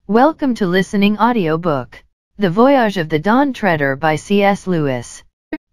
Welcome to listening audiobook, The Voyage of the Dawn Treader by C.S. Lewis.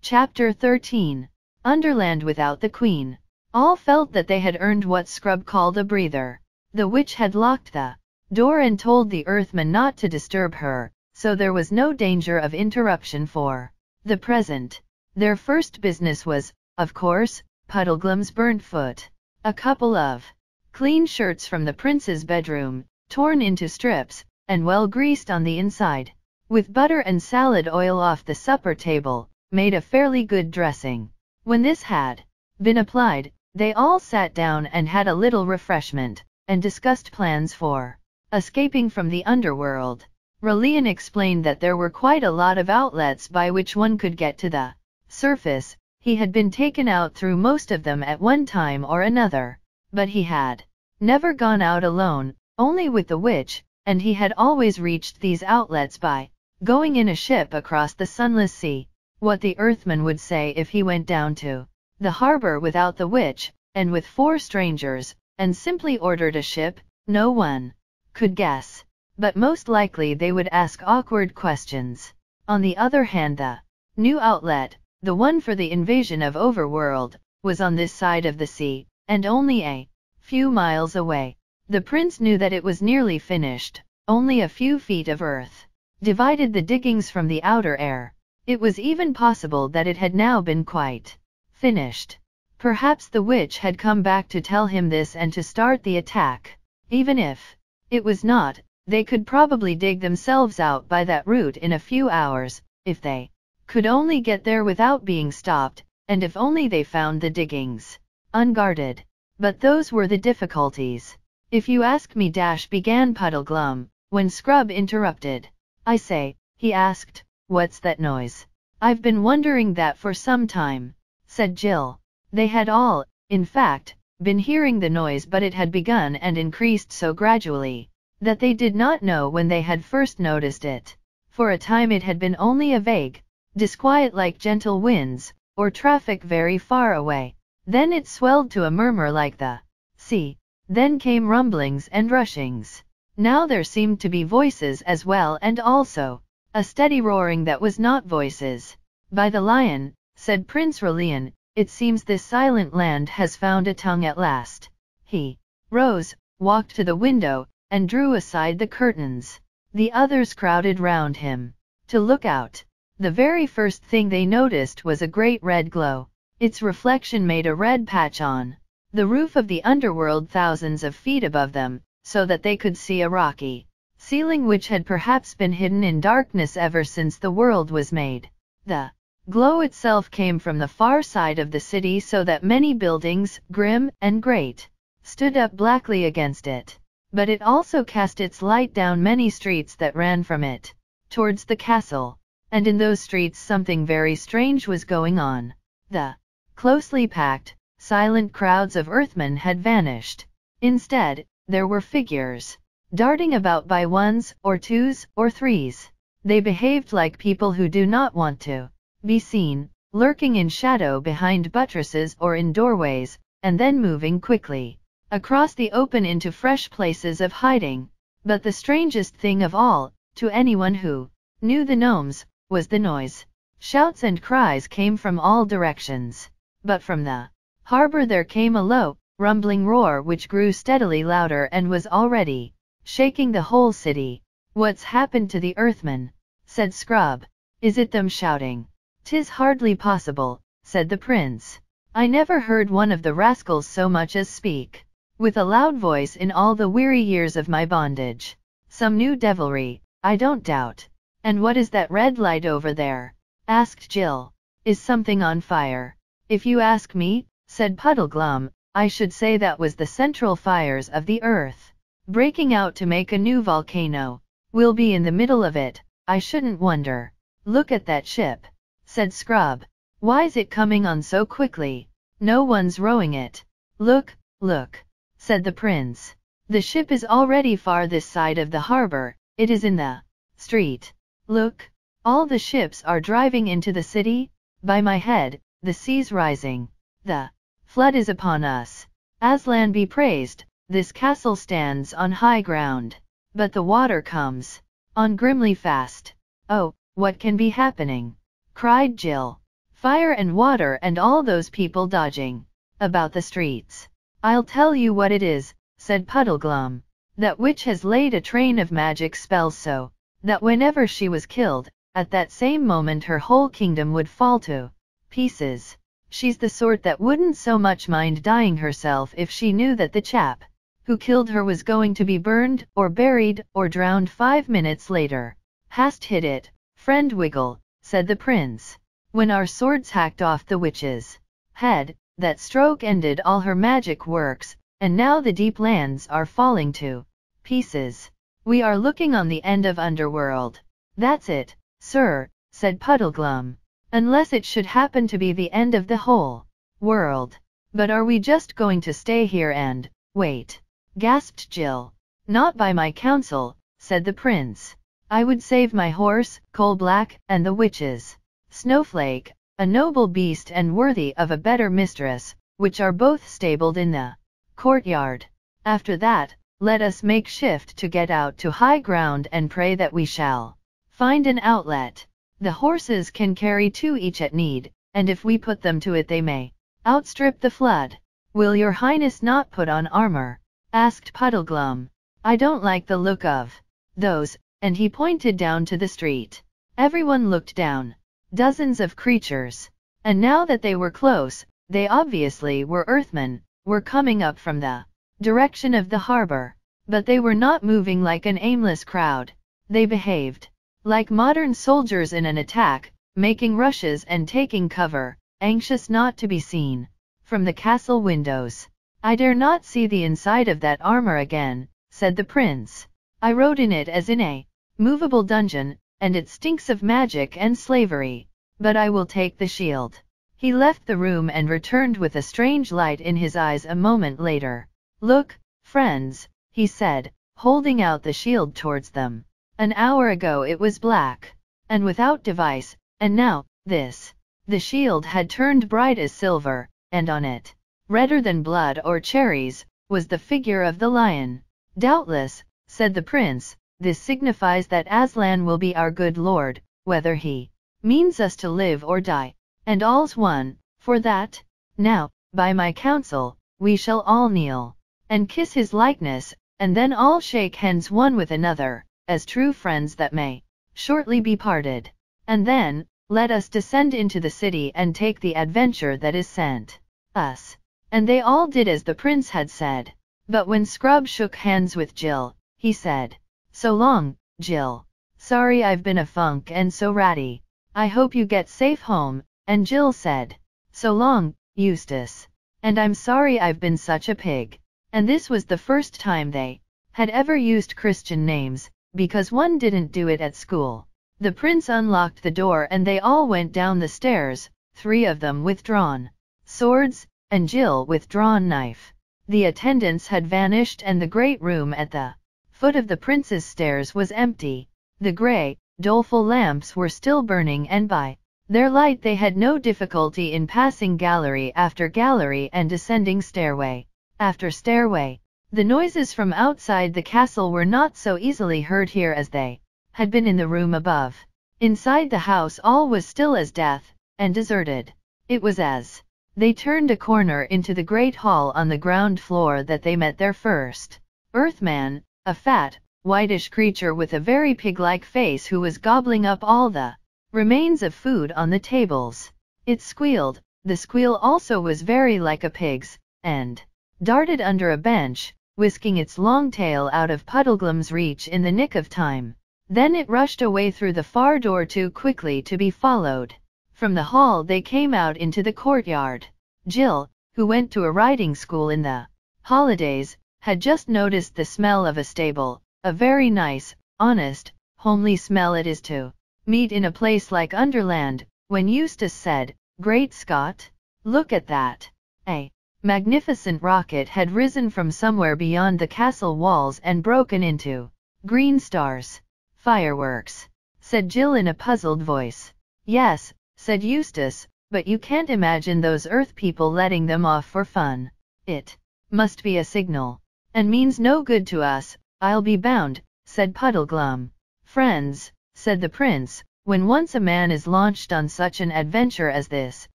Chapter 13. Underland Without the Queen. All felt that they had earned what Scrub called a breather. The witch had locked the door and told the Earthmen not to disturb her, so there was no danger of interruption for the present. Their first business was, of course, Puddleglum's burnt foot. A couple of clean shirts from the prince's bedroom, torn into strips, and well greased on the inside, with butter and salad oil off the supper table, made a fairly good dressing. When this had been applied, they all sat down and had a little refreshment, and discussed plans for escaping from the underworld. Raleigh explained that there were quite a lot of outlets by which one could get to the surface. He had been taken out through most of them at one time or another, but he had never gone out alone, only with the witch, and he had always reached these outlets by going in a ship across the sunless sea. What the Earthman would say if he went down to the harbor without the witch, and with 4 strangers, and simply ordered a ship, no one could guess. But most likely they would ask awkward questions. On the other hand, the new outlet, the one for the invasion of Overworld, was on this side of the sea, and only a few miles away. The prince knew that it was nearly finished. Only a few feet of earth divided the diggings from the outer air. It was even possible that it had now been quite finished. Perhaps the witch had come back to tell him this and to start the attack. Even if it was not, they could probably dig themselves out by that route in a few hours, if they could only get there without being stopped, and if only they found the diggings unguarded. But those were the difficulties. "If you ask me," began Puddleglum, when Scrub interrupted. "I say," he asked, "what's that noise?" "I've been wondering that for some time," said Jill. They had all, in fact, been hearing the noise, but it had begun and increased so gradually that they did not know when they had first noticed it. For a time it had been only a vague disquiet like gentle winds, or traffic very far away. Then it swelled to a murmur like the sea. Then came rumblings and rushings. Now there seemed to be voices as well, and also a steady roaring that was not voices. "By the lion," said Prince Raleigh, "it seems this silent land has found a tongue at last." He rose, walked to the window, and drew aside the curtains. The others crowded round him to look out. The very first thing they noticed was a great red glow. Its reflection made a red patch on the roof of the underworld thousands of feet above them, so that they could see a rocky ceiling which had perhaps been hidden in darkness ever since the world was made. The glow itself came from the far side of the city, so that many buildings, grim and great, stood up blackly against it. But it also cast its light down many streets that ran from it towards the castle, and in those streets something very strange was going on. The closely packed, silent crowds of Earthmen had vanished. Instead, there were figures darting about by ones, or twos, or threes. They behaved like people who do not want to be seen, lurking in shadow behind buttresses or in doorways, and then moving quickly across the open into fresh places of hiding. But the strangest thing of all, to anyone who knew the gnomes, was the noise. Shouts and cries came from all directions. But from the harbor there came a low, rumbling roar which grew steadily louder and was already shaking the whole city. "What's happened to the Earthmen?" said Scrub. "Is it them shouting?" "'Tis hardly possible," said the prince. "I never heard one of the rascals so much as speak with a loud voice in all the weary years of my bondage. Some new devilry, I don't doubt." "And what is that red light over there?" asked Jill. "Is something on fire?" "If you ask me," said Puddleglum, "I should say that was the central fires of the earth, breaking out to make a new volcano. We'll be in the middle of it, I shouldn't wonder." "Look at that ship," said Scrub. "Why's it coming on so quickly? No one's rowing it." "Look, look," said the prince. "The ship is already far this side of the harbor. It is in the street. Look, all the ships are driving into the city. By my head, the sea's rising. The flood is upon us. Aslan be praised, this castle stands on high ground. But the water comes on grimly fast. Oh, what can be happening? Cried Jill. Fire and water and all those people dodging about the streets. I'll tell you what it is, said Puddleglum. That witch has laid a train of magic spells so that whenever she was killed, at that same moment her whole kingdom would fall to pieces. She's the sort that wouldn't so much mind dying herself if she knew that the chap who killed her was going to be burned, or buried, or drowned 5 minutes later. Hast hit it, friend Wiggle, said the prince. When our swords hacked off the witch's head, that stroke ended all her magic works, and now the deep lands are falling to pieces. We are looking on the end of Underworld. That's it, sir, said Puddleglum. Unless it should happen to be the end of the whole world. But are we just going to stay here and wait? Gasped Jill. Not by my counsel, said the prince. I would save my horse, Coal-Black, and the witches. Snowflake, a noble beast and worthy of a better mistress, which are both stabled in the courtyard. After that, let us make shift to get out to high ground and pray that we shall find an outlet. The horses can carry 2 each at need, and if we put them to it they may outstrip the flood. Will your highness not put on armor? Asked Puddleglum. I don't like the look of those, and he pointed down to the street. Everyone looked down. Dozens of creatures. And now that they were close, they obviously were Earthmen, were coming up from the direction of the harbor. But they were not moving like an aimless crowd. They behaved like modern soldiers in an attack, making rushes and taking cover, anxious not to be seen from the castle windows. I dare not see the inside of that armor again, said the prince. I rode in it as in a movable dungeon, and it stinks of magic and slavery. But I will take the shield. He left the room and returned with a strange light in his eyes a moment later. Look, friends, he said, holding out the shield towards them. An hour ago it was black, and without device, and now, this. The shield had turned bright as silver, and on it, redder than blood or cherries, was the figure of the lion. Doubtless, said the prince, this signifies that Aslan will be our good lord, whether he means us to live or die, and all's one, for that. Now, by my counsel, we shall all kneel, and kiss his likeness, and then all shake hands one with another, as true friends that may shortly be parted. And then, let us descend into the city and take the adventure that is sent us. And they all did as the prince had said. But when Scrub shook hands with Jill, he said, So long, Jill. Sorry I've been a funk and so ratty. I hope you get safe home. And Jill said, So long, Eustace. And I'm sorry I've been such a pig. And this was the first time they had ever used Christian names, because one didn't do it at school. The prince unlocked the door and they all went down the stairs, 3 of them with drawn swords, and Jill with drawn knife. The attendants had vanished and the great room at the foot of the prince's stairs was empty. The grey, doleful lamps were still burning and by their light they had no difficulty in passing gallery after gallery and descending stairway after stairway. The noises from outside the castle were not so easily heard here as they had been in the room above. Inside the house all was still as death, and deserted. It was as they turned a corner into the great hall on the ground floor that they met their first Earthman, a fat, whitish creature with a very pig-like face who was gobbling up all the remains of food on the tables. It squealed, the squeal also was very like a pig's, and darted under a bench, whisking its long tail out of Puddleglum's reach in the nick of time. Then it rushed away through the far door too quickly to be followed. From the hall they came out into the courtyard. Jill, who went to a riding school in the holidays, had just noticed the smell of a stable, a very nice, honest, homely smell it is to meet in a place like Underland, when Eustace said, Great Scott! Look at that! A magnificent rocket had risen from somewhere beyond the castle walls and broken into green stars. Fireworks, said Jill in a puzzled voice. Yes, said Eustace, but you can't imagine those Earth people letting them off for fun. It must be a signal, and means no good to us, I'll be bound, said Puddleglum. Friends, said the prince, when once a man is launched on such an adventure as this,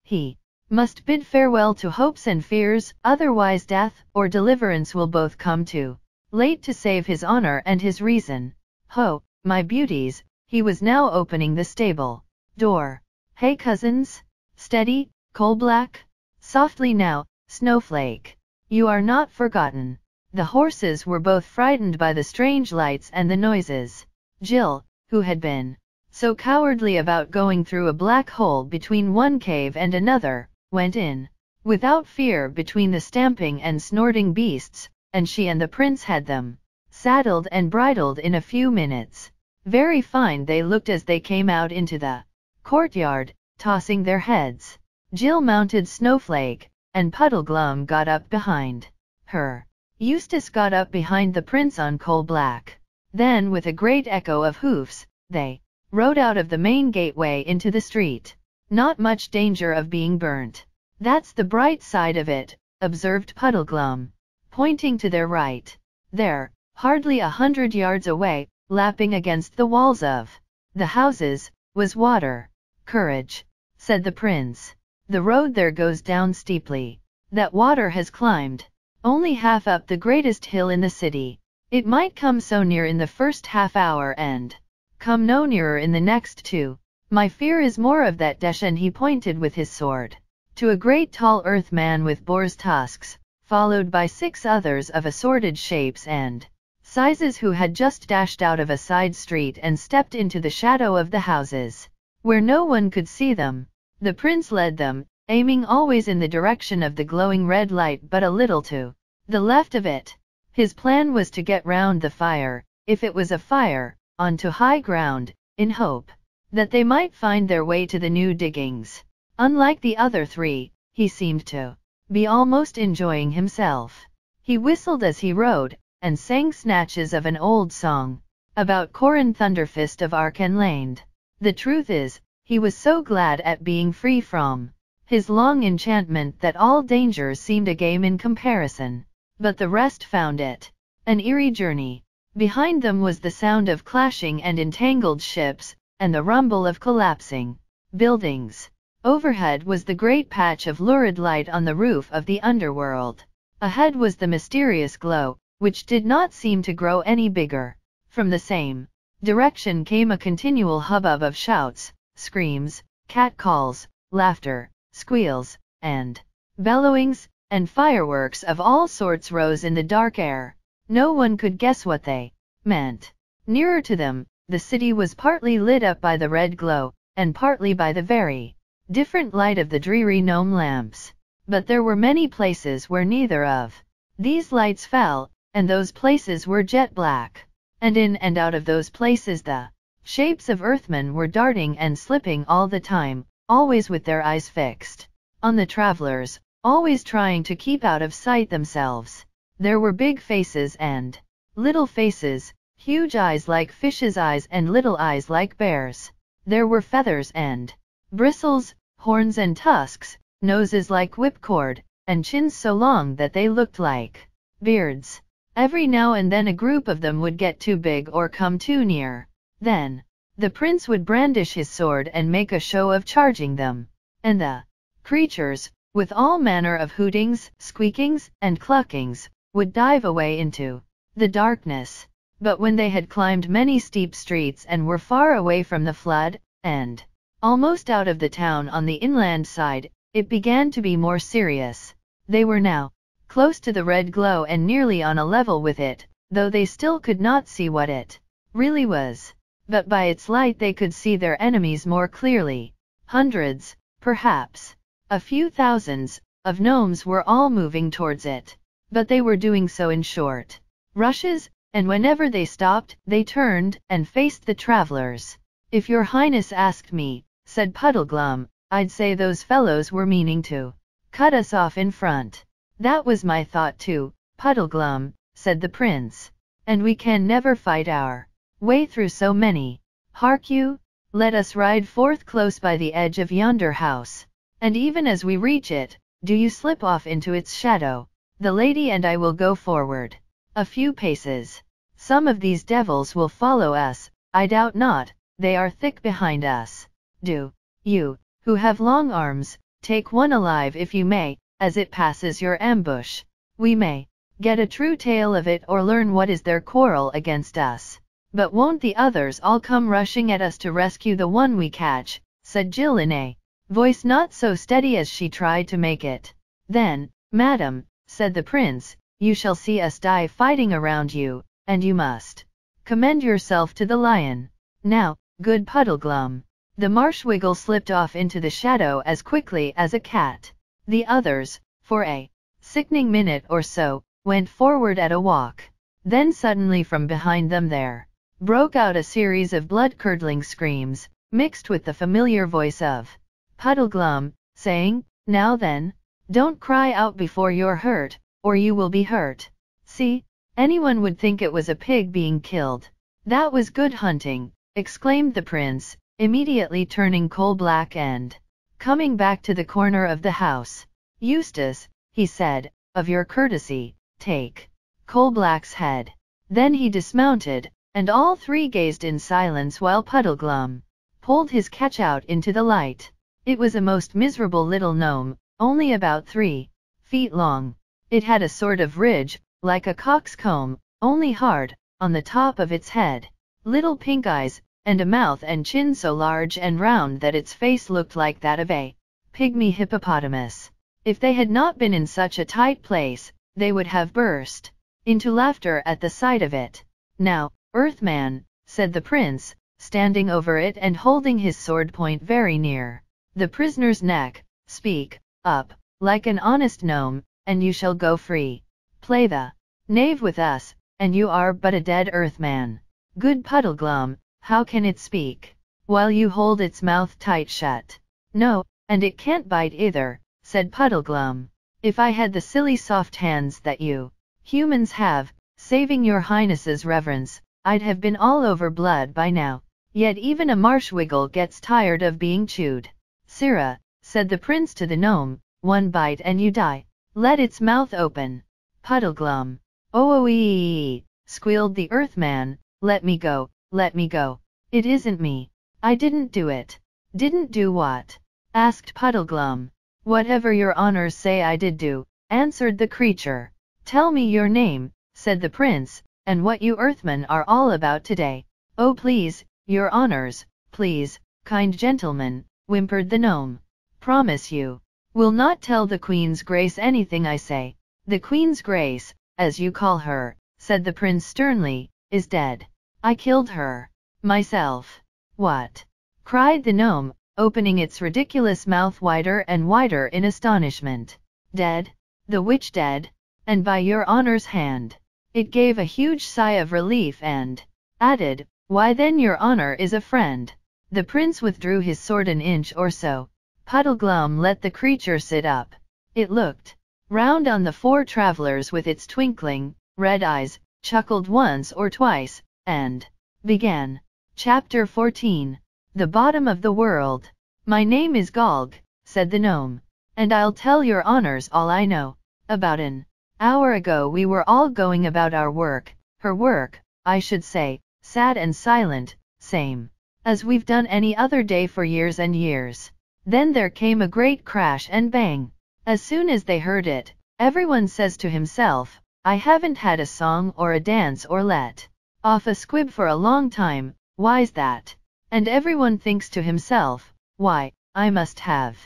he must bid farewell to hopes and fears, otherwise death or deliverance will both come too late to save his honor and his reason. Ho, my beauties, he was now opening the stable door. Hey cousins, steady, coal-black, softly now, Snowflake. You are not forgotten. The horses were both frightened by the strange lights and the noises. Jill, who had been so cowardly about going through a black hole between one cave and another, went in without fear between the stamping and snorting beasts, and she and the prince had them saddled and bridled in a few minutes. Very fine they looked as they came out into the courtyard, tossing their heads. Jill mounted Snowflake, and Puddleglum got up behind her. Eustace got up behind the prince on coal-black. Then with a great echo of hoofs, they rode out of the main gateway into the street. Not much danger of being burnt. That's the bright side of it, observed Puddleglum, pointing to their right. There, hardly 100 yards away, lapping against the walls of the houses, was water. Courage, said the prince. The road there goes down steeply. That water has climbed only half up the greatest hill in the city. It might come so near in the first half hour and come no nearer in the next two. My fear is more of that dash, and he pointed with his sword to a great tall earth man with boar's tusks, followed by 6 others of assorted shapes and sizes who had just dashed out of a side street and stepped into the shadow of the houses, where no one could see them. The prince led them, aiming always in the direction of the glowing red light but a little to the left of it. His plan was to get round the fire, if it was a fire, onto high ground, in hope that they might find their way to the new diggings. Unlike the other 3, he seemed to be almost enjoying himself. He whistled as he rode, and sang snatches of an old song about Corin Thunderfist of Arkenland. The truth is, he was so glad at being free from his long enchantment that all dangers seemed a game in comparison. But the rest found it an eerie journey. Behind them was the sound of clashing and entangled ships, and the rumble of collapsing buildings. Overhead was the great patch of lurid light on the roof of the underworld. Ahead was the mysterious glow, which did not seem to grow any bigger. From the same direction came a continual hubbub of shouts, screams, catcalls, laughter, squeals, and bellowings, and fireworks of all sorts rose in the dark air. No one could guess what they meant. Nearer to them, the city was partly lit up by the red glow, and partly by the very different light of the dreary gnome lamps. But there were many places where neither of these lights fell, and those places were jet black. And in and out of those places the shapes of earthmen were darting and slipping all the time, always with their eyes fixed on the travelers, always trying to keep out of sight themselves. There were big faces and little faces, huge eyes like fishes' eyes and little eyes like bears'. There were feathers and bristles, horns and tusks, noses like whipcord, and chins so long that they looked like beards. Every now and then a group of them would get too big or come too near. Then the prince would brandish his sword and make a show of charging them, and the creatures, with all manner of hootings, squeakings, and cluckings, would dive away into the darkness. But when they had climbed many steep streets and were far away from the flood, and almost out of the town on the inland side, it began to be more serious. They were now close to the red glow and nearly on a level with it, though they still could not see what it really was. But by its light they could see their enemies more clearly. Hundreds, perhaps a few thousands, of gnomes were all moving towards it. But they were doing so in short rushes, and whenever they stopped, they turned and faced the travelers. If your highness asked me, said Puddleglum, I'd say those fellows were meaning to cut us off in front. That was my thought too, Puddleglum, said the prince. And we can never fight our way through so many. Hark you, let us ride forth close by the edge of yonder house. And even as we reach it, do you slip off into its shadow. The lady and I will go forward a few paces. Some of these devils will follow us, I doubt not, they are thick behind us. Do you, who have long arms, take one alive if you may, as it passes your ambush. We may get a true tale of it or learn what is their quarrel against us. But won't the others all come rushing at us to rescue the one we catch, said Jill in a voice not so steady as she tried to make it. Then, madam, said the prince, you shall see us die fighting around you, and you must commend yourself to the lion. Now, good Puddleglum. The Marshwiggle slipped off into the shadow as quickly as a cat. The others, for a sickening minute or so, went forward at a walk. Then suddenly from behind them there broke out a series of blood-curdling screams, mixed with the familiar voice of Puddleglum, saying, now then, don't cry out before you're hurt, or you will be hurt. See, anyone would think it was a pig being killed. That was good hunting, exclaimed the prince, immediately turning coal-black and coming back to the corner of the house. Eustace, he said, of your courtesy, take Coal-Black's head. Then he dismounted, and all three gazed in silence while Puddleglum pulled his catch out into the light. It was a most miserable little gnome, only about 3 feet long. It had a sort of ridge, like a cock's comb, only hard, on the top of its head, little pink eyes, and a mouth and chin so large and round that its face looked like that of a pygmy hippopotamus. If they had not been in such a tight place, they would have burst into laughter at the sight of it. Now, Earthman, said the prince, standing over it and holding his sword point very near the prisoner's neck, speak up, like an honest gnome, and you shall go free. Play the knave with us, and you are but a dead Earthman. Good Puddleglum, how can it speak while you hold its mouth tight shut? No, and it can't bite either, said Puddleglum. If I had the silly soft hands that you humans have, saving your highness's reverence, I'd have been all over blood by now. Yet even a Marshwiggle gets tired of being chewed. Sirrah, said the prince to the gnome, one bite and you die. Let its mouth open. Puddleglum. Oh-oh-ee, squealed the Earthman, let me go, let me go. It isn't me. I didn't do it. Didn't do what? Asked Puddleglum. Whatever your honors say I did do, answered the creature. Tell me your name, said the prince, and what you Earthmen are all about today. Oh please, your honors, please, kind gentlemen, whimpered the gnome. Promise you will not tell the Queen's Grace anything I say. The Queen's Grace, as you call her, said the prince sternly, is dead. I killed her. Myself. What? Cried the gnome, opening its ridiculous mouth wider and wider in astonishment. Dead? The witch dead? And by your honor's hand. It gave a huge sigh of relief and added, why then your honor is a friend. The prince withdrew his sword an inch or so. Puddleglum let the creature sit up. It looked round on the four travelers with its twinkling, red eyes, chuckled once or twice, and began. Chapter 14. The Bottom of the World. My name is Golg, said the gnome, and I'll tell your honors all I know. About an hour ago we were all going about our work, her work, I should say, sad and silent, same as we've done any other day for years and years. Then there came a great crash and bang. As soon as they heard it, everyone says to himself, I haven't had a song or a dance or let off a squib for a long time, why's that? And everyone thinks to himself, why, I must have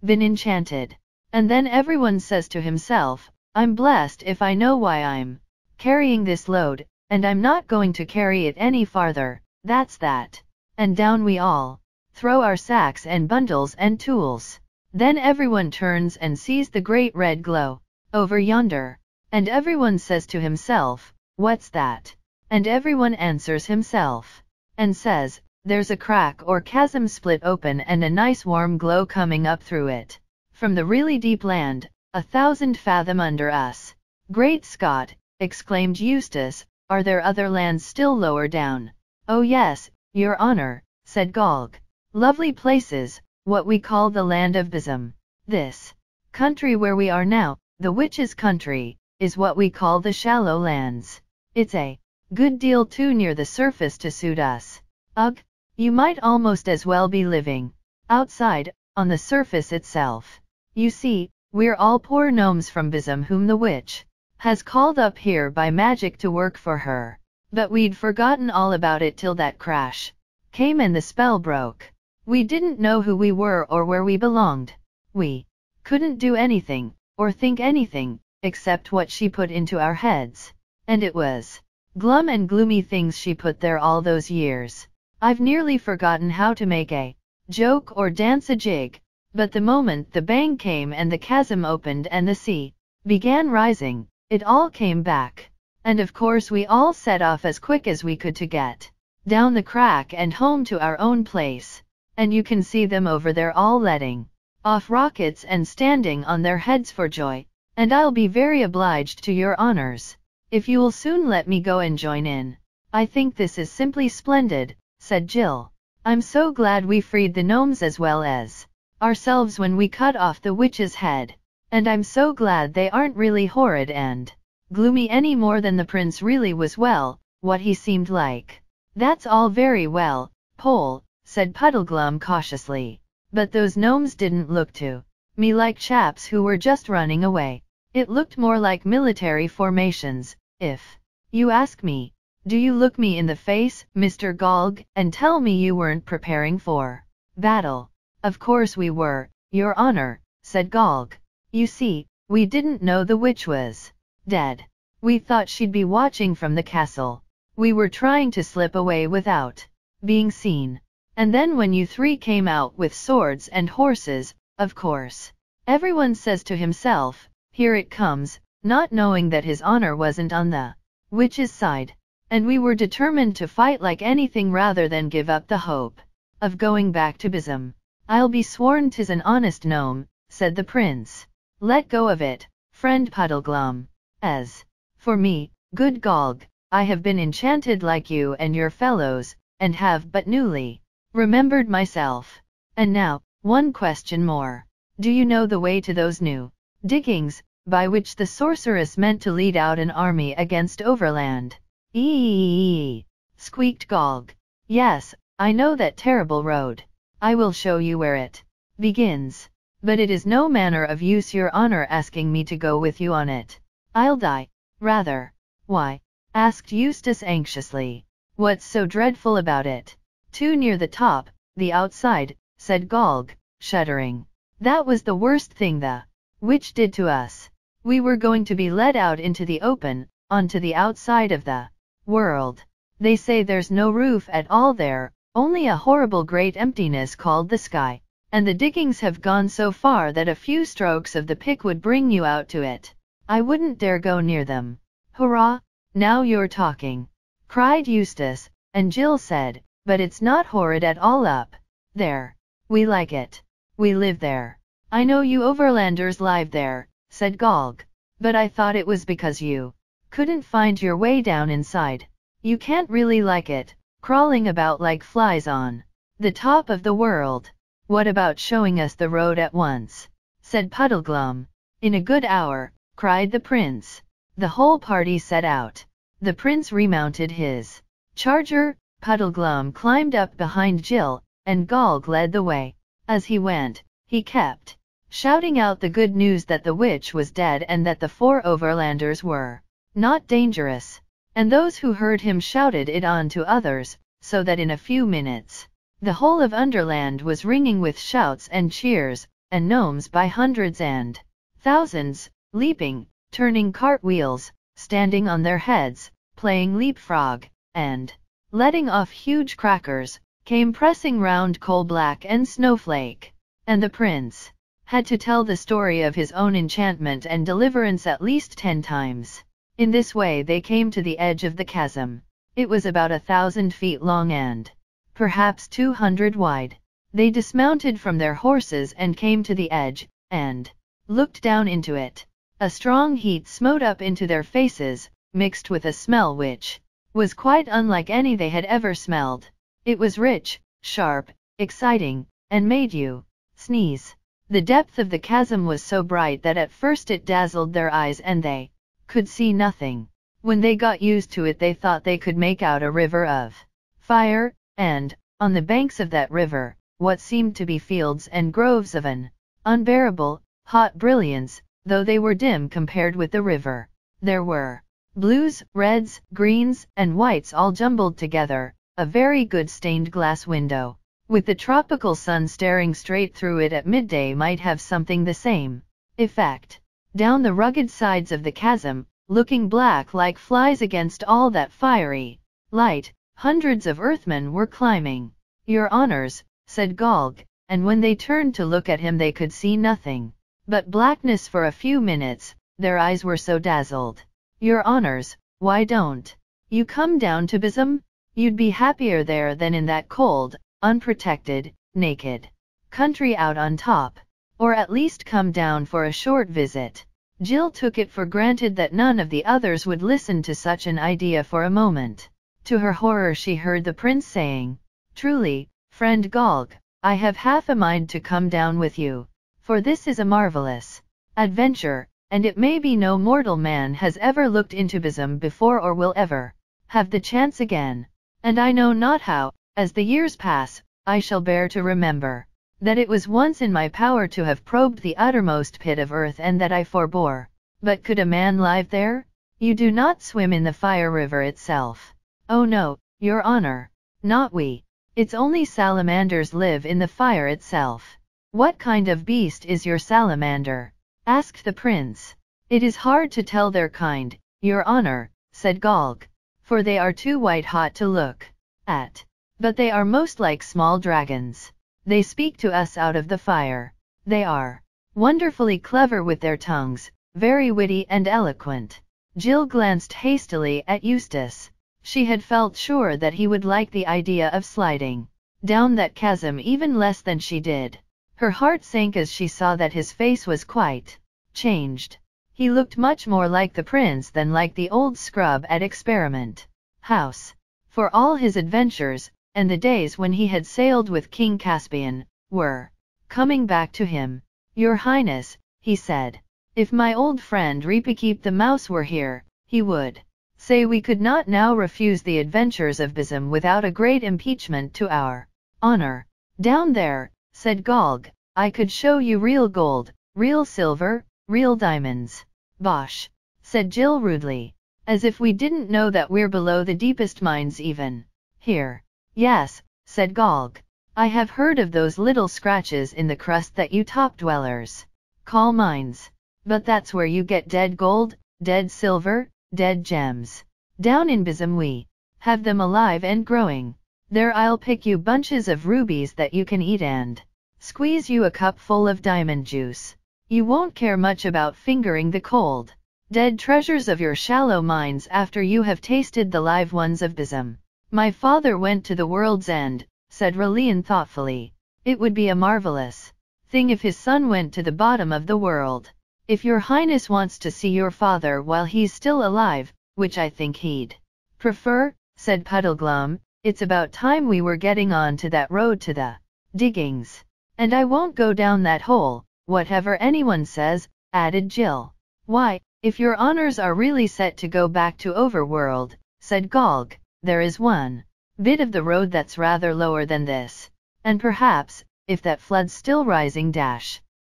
been enchanted. And then everyone says to himself, I'm blessed if I know why I'm carrying this load, and I'm not going to carry it any farther, that's that. And down we all throw our sacks and bundles and tools. Then everyone turns and sees the great red glow over yonder. And everyone says to himself, what's that? And everyone answers himself and says, there's a crack or chasm split open and a nice warm glow coming up through it. From the really deep land, 1,000 fathom under us. Great Scott, exclaimed Eustace, are there other lands still lower down? Oh yes, your honor, said Golg. Lovely places, what we call the land of Bism. This country where we are now, the witch's country, is what we call the shallow lands. It's a good deal too near the surface to suit us. Ugh, you might almost as well be living outside, on the surface itself. You see, we're all poor gnomes from Bism whom the witch has called up here by magic to work for her. But we'd forgotten all about it till that crash came and the spell broke. We didn't know who we were or where we belonged. We couldn't do anything, or think anything, except what she put into our heads. And it was glum and gloomy things she put there all those years. I've nearly forgotten how to make a joke or dance a jig, but the moment the bang came and the chasm opened and the sea began rising, it all came back. And of course we all set off as quick as we could to get down the crack and home to our own place. And you can see them over there all letting off rockets and standing on their heads for joy. And I'll be very obliged to your honors if you will soon let me go and join in. I think this is simply splendid, said Jill. I'm so glad we freed the gnomes as well as ourselves when we cut off the witch's head. And I'm so glad they aren't really horrid and gloomy any more than the prince really was, well, what he seemed like. That's all very well, Pole, said Puddleglum cautiously. But those gnomes didn't look to me like chaps who were just running away. It looked more like military formations, if you ask me. Do you look me in the face, Mr. Galg, and tell me you weren't preparing for battle? Of course we were, your honor, said Galg. You see, we didn't know the witch was dead. We thought she'd be watching from the castle. We were trying to slip away without being seen. And then when you three came out with swords and horses, of course, everyone says to himself, here it comes, not knowing that his honor wasn't on the witch's side. And we were determined to fight like anything rather than give up the hope of going back to Bism. I'll be sworn 'tis an honest gnome, said the prince. Let go of it, friend Puddleglum. As for me, good Galg, I have been enchanted like you and your fellows, and have but newly remembered myself. And now, one question more. Do you know the way to those new diggings, by which the sorceress meant to lead out an army against Overland? Eeeeee, squeaked Galg. Yes, I know that terrible road. I will show you where it begins. But it is no manner of use your honor asking me to go with you on it. I'll die, rather. Why? Asked Eustace anxiously. What's so dreadful about it? Too near the top, the outside, said Galg, shuddering. That was the worst thing the witch did to us. We were going to be let out into the open, onto the outside of the world. They say there's no roof at all there, only a horrible great emptiness called the sky. And the diggings have gone so far that a few strokes of the pick would bring you out to it. I wouldn't dare go near them. Hurrah! Now you're talking, cried Eustace, and Jill said, but it's not horrid at all up there. We like it. We live there. I know you overlanders live there, said Galg, but I thought it was because you couldn't find your way down inside. You can't really like it, crawling about like flies on the top of the world. What about showing us the road at once? Said Puddleglum. In a good hour, cried the prince. The whole party set out. The prince remounted his charger, Puddleglum climbed up behind Jill, and Galg led the way. As he went, he kept shouting out the good news that the witch was dead and that the 4 overlanders were not dangerous. And those who heard him shouted it on to others, so that in a few minutes, the whole of Underland was ringing with shouts and cheers, and gnomes by hundreds and thousands, leaping, turning cartwheels, standing on their heads, playing leapfrog, and letting off huge crackers, came pressing round Coal-Black and Snowflake. And the prince had to tell the story of his own enchantment and deliverance at least 10 times. In this way they came to the edge of the chasm. It was about 1,000 feet long and perhaps 200 wide. They dismounted from their horses and came to the edge, and looked down into it. A strong heat smote up into their faces, mixed with a smell which was quite unlike any they had ever smelled. It was rich, sharp, exciting, and made you sneeze. The depth of the chasm was so bright that at first it dazzled their eyes and they could see nothing. When they got used to it they thought they could make out a river of fire, and, on the banks of that river, what seemed to be fields and groves of an unbearable, hot brilliance, though they were dim compared with the river. There were blues, reds, greens, and whites all jumbled together, a very good stained glass window, with the tropical sun staring straight through it at midday might have something the same effect. Down the rugged sides of the chasm, looking black like flies against all that fiery light, hundreds of earthmen were climbing. "Your honors," said Galg, and when they turned to look at him they could see nothing but blackness for a few minutes, their eyes were so dazzled. "Your honors, why don't you come down to Bizum? You'd be happier there than in that cold, unprotected, naked country out on top. Or at least come down for a short visit." Jill took it for granted that none of the others would listen to such an idea for a moment. To her horror she heard the prince saying, "Truly, friend Galg, I have half a mind to come down with you, for this is a marvelous adventure, and it may be no mortal man has ever looked into Bizum before or will ever have the chance again. And I know not how, as the years pass, I shall bear to remember that it was once in my power to have probed the uttermost pit of earth and that I forbore. But could a man live there? You do not swim in the fire river itself." "Oh no, your honor, not we. It's only salamanders live in the fire itself." "What kind of beast is your salamander?" asked the prince. "It is hard to tell their kind, your honor," said Galg, "for they are too white-hot to look at. But they are most like small dragons. They speak to us out of the fire. They are wonderfully clever with their tongues, very witty and eloquent." Jill glanced hastily at Eustace. She had felt sure that he would like the idea of sliding down that chasm even less than she did. Her heart sank as she saw that his face was quite changed. He looked much more like the prince than like the old scrub at Experiment House. For all his adventures, and the days when he had sailed with King Caspian, were coming back to him. "Your Highness," he said, "if my old friend Reepikeep the mouse were here, he would say we could not now refuse the adventures of Bizum without a great impeachment to our honor." "Down there," said Galg, "I could show you real gold, real silver, real diamonds." "Bosh," said Jill rudely, "as if we didn't know that we're below the deepest mines even here." "Yes," said Galg, "I have heard of those little scratches in the crust that you top dwellers call mines. But that's where you get dead gold, dead silver, dead gems. Down in Bizum we have them alive and growing. There I'll pick you bunches of rubies that you can eat and squeeze you a cup full of diamond juice. You won't care much about fingering the cold, dead treasures of your shallow mines after you have tasted the live ones of Bizum." "My father went to the world's end," said Relian thoughtfully. "It would be a marvelous thing if his son went to the bottom of the world. If your highness wants to see your father while he's still alive, which I think he'd prefer," said Puddleglum, "it's about time we were getting on to that road to the diggings. And I won't go down that hole, whatever anyone says," added Jill. "Why, if your honors are really set to go back to Overworld," said Galg, "there is one bit of the road that's rather lower than this. And perhaps, if that flood's still rising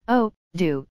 "Oh, do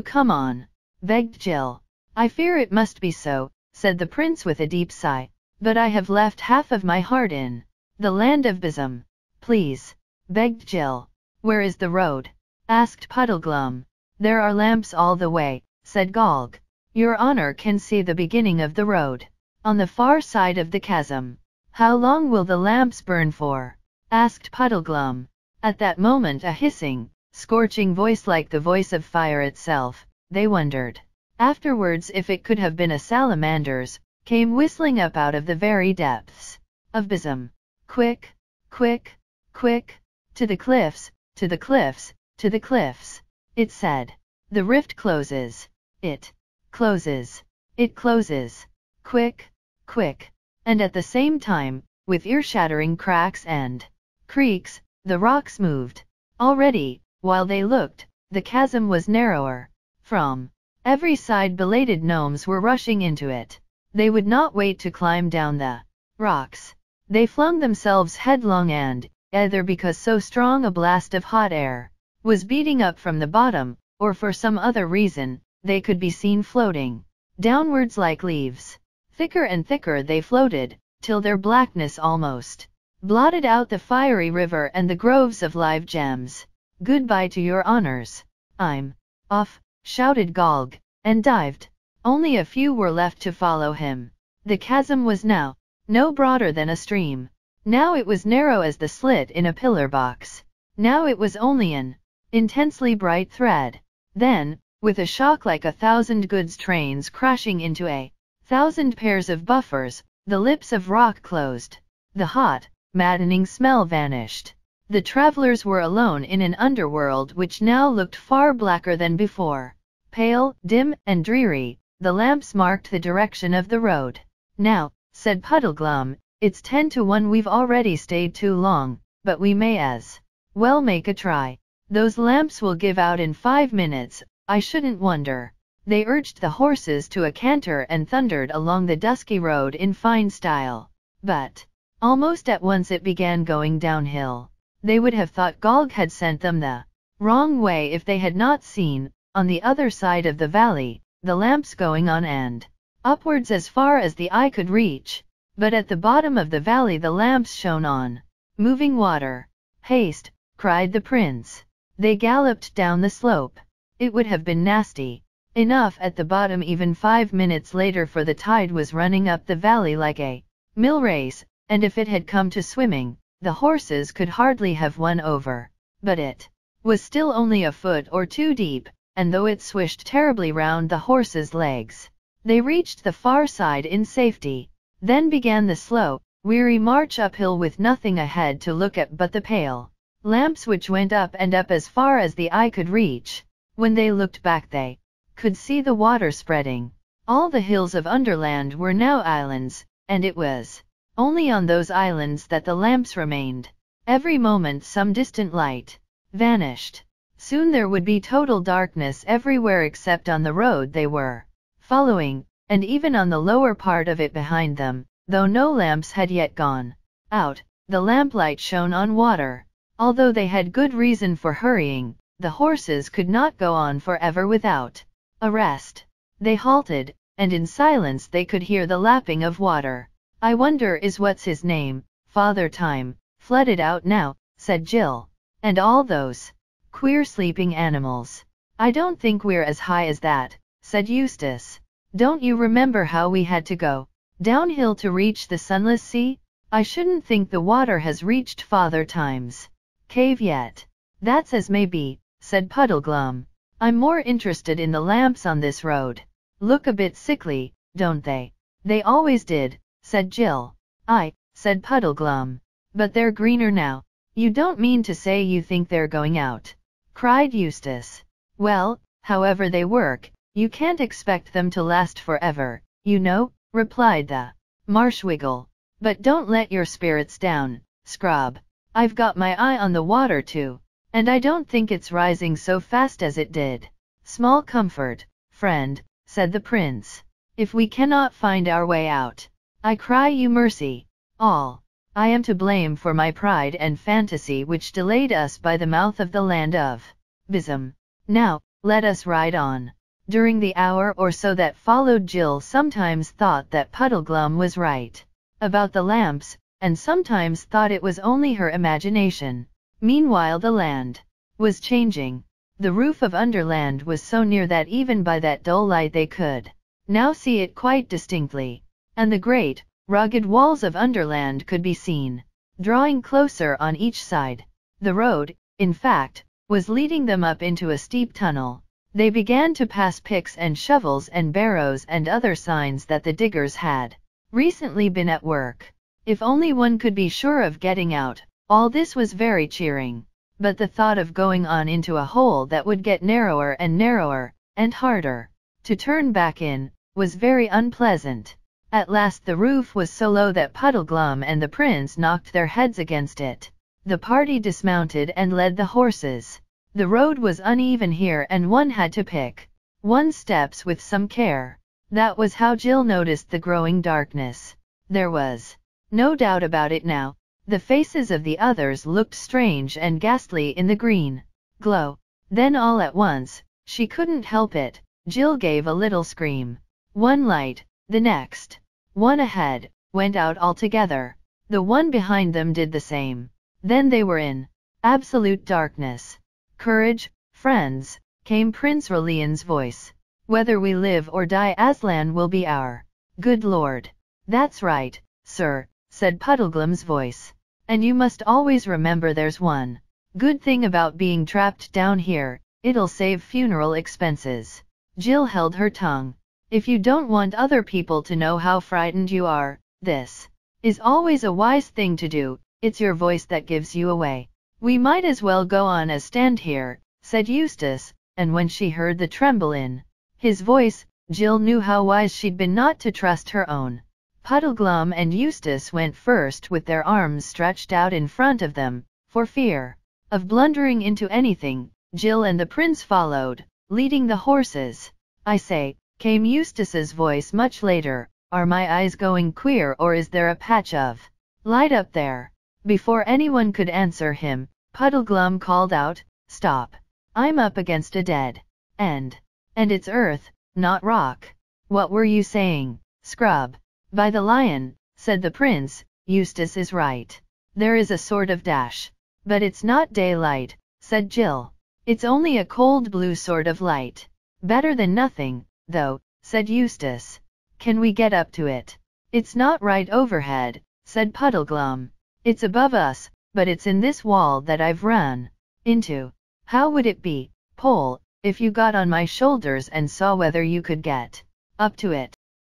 come on," begged Jill. "I fear it must be so," said the prince with a deep sigh, "but I have left half of my heart in the land of Bizum." "Please," begged Jill. "Where is the road?" asked Puddleglum. "There are lamps all the way," said Galg. "Your honor can see the beginning of the road on the far side of the chasm." "How long will the lamps burn for?" asked Puddleglum. At that moment a hissing, scorching voice like the voice of fire itself, they wondered afterwards if it could have been a salamander's, came whistling up out of the very depths of Bizum. "Quick, quick, quick, to the cliffs, to the cliffs, to the cliffs," it said. "The rift closes. It closes. It closes. Quick, quick." And at the same time, with ear-shattering cracks and creaks, the rocks moved. Already, while they looked, the chasm was narrower. From every side belated gnomes were rushing into it. They would not wait to climb down the rocks. They flung themselves headlong and, either because so strong a blast of hot air was beating up from the bottom, or for some other reason, they could be seen floating downwards like leaves. Thicker and thicker they floated, till their blackness almost blotted out the fiery river and the groves of live gems. "Goodbye to your honors. I'm off," shouted Golg, and dived. Only a few were left to follow him. The chasm was now no broader than a stream. Now it was narrow as the slit in a pillar box. Now it was only an intensely bright thread. Then, with a shock like 1,000 goods trains crashing into 1,000 pairs of buffers, the lips of rock closed. The hot, maddening smell vanished. The travelers were alone in an underworld which now looked far blacker than before. Pale, dim, and dreary, the lamps marked the direction of the road. "Now," said Puddleglum, "it's 10 to 1. We've already stayed too long, but we may as well make a try. Those lamps will give out in 5 minutes, I shouldn't wonder." They urged the horses to a canter and thundered along the dusky road in fine style. But almost at once it began going downhill. They would have thought Golg had sent them the wrong way if they had not seen, on the other side of the valley, the lamps going on and upwards as far as the eye could reach. But at the bottom of the valley the lamps shone on moving water. "Haste!" cried the prince. They galloped down the slope. It would have been nasty enough at the bottom even 5 minutes later, for the tide was running up the valley like a mill race, and if it had come to swimming, the horses could hardly have won over. But it was still only a foot or two deep, and though it swished terribly round the horses' legs, they reached the far side in safety. Then began the slow, weary march uphill with nothing ahead to look at but the pale lamps which went up and up as far as the eye could reach. When they looked back they could see the water spreading. All the hills of Underland were now islands, and it was only on those islands that the lamps remained. Every moment some distant light vanished. Soon there would be total darkness everywhere except on the road they were following, and even on the lower part of it behind them, though no lamps had yet gone out. The lamplight shone on water. Although they had good reason for hurrying, the horses could not go on forever without a rest. They halted, and in silence they could hear the lapping of water. "I wonder is what's his name, Father Time, flooded out now," said Jill. "And all those queer sleeping animals." "I don't think we're as high as that," said Eustace. "Don't you remember how we had to go downhill to reach the sunless sea? I shouldn't think the water has reached Father Time's cave yet." "That's as may be," said Puddleglum. "I'm more interested in the lamps on this road. Look a bit sickly, don't they?" "They always did," said Jill. "Aye," said Puddleglum. "But they're greener now." "You don't mean to say you think they're going out?" cried Eustace. "Well, however they work, you can't expect them to last forever, you know," replied the Marshwiggle. "But don't let your spirits down, Scrub. I've got my eye on the water too, and I don't think it's rising so fast as it did." "Small comfort, friend," said the prince, "if we cannot find our way out. I cry you mercy. All I am to blame for my pride and fantasy which delayed us by the mouth of the land of Bism. Now, let us ride on." During the hour or so that followed, Jill sometimes thought that Puddleglum was right about the lamps, and sometimes thought it was only her imagination. Meanwhile the land was changing. The roof of Underland was so near that even by that dull light they could now see it quite distinctly, and the great, rugged walls of Underland could be seen, drawing closer on each side. The road, in fact, was leading them up into a steep tunnel. They began to pass picks and shovels and barrows and other signs that the diggers had recently been at work. If only one could be sure of getting out, all this was very cheering. But the thought of going on into a hole that would get narrower and narrower, and harder to turn back in, was very unpleasant. At last the roof was so low that Puddleglum and the prince knocked their heads against it. The party dismounted and led the horses. The road was uneven here and one had to pick one's steps with some care. That was how Jill noticed the growing darkness. There was no doubt about it now. The faces of the others looked strange and ghastly in the green glow. Then all at once, she couldn't help it, Jill gave a little scream. One light, the next one ahead, went out altogether. The one behind them did the same. Then they were in absolute darkness. Courage, friends, came Prince Rolian's voice. Whether we live or die, Aslan will be our good lord. That's right, sir, said Puddleglum's voice. And you must always remember there's one good thing about being trapped down here, it'll save funeral expenses. Jill held her tongue. If you don't want other people to know how frightened you are, this is always a wise thing to do, it's your voice that gives you away. We might as well go on as stand here, said Eustace, and when she heard the tremble in his voice, Jill knew how wise she'd been not to trust her own. Puddleglum and Eustace went first with their arms stretched out in front of them, for fear of blundering into anything. Jill and the prince followed, leading the horses. I say, came Eustace's voice much later, are my eyes going queer or is there a patch of light up there? Before anyone could answer him, Puddleglum called out, stop. I'm up against a dead end. And it's earth, not rock. What were you saying, Scrub? By the lion, said the prince, Eustace is right. There is a sort of dash. But it's not daylight, said Jill. It's only a cold blue sort of light. Better than nothing, though, said Eustace. Can we get up to it? It's not right overhead, said Puddleglum. It's above us, but it's in this wall that I've run into. How would it be, Pole, if you got on my shoulders and saw whether you could get up to it?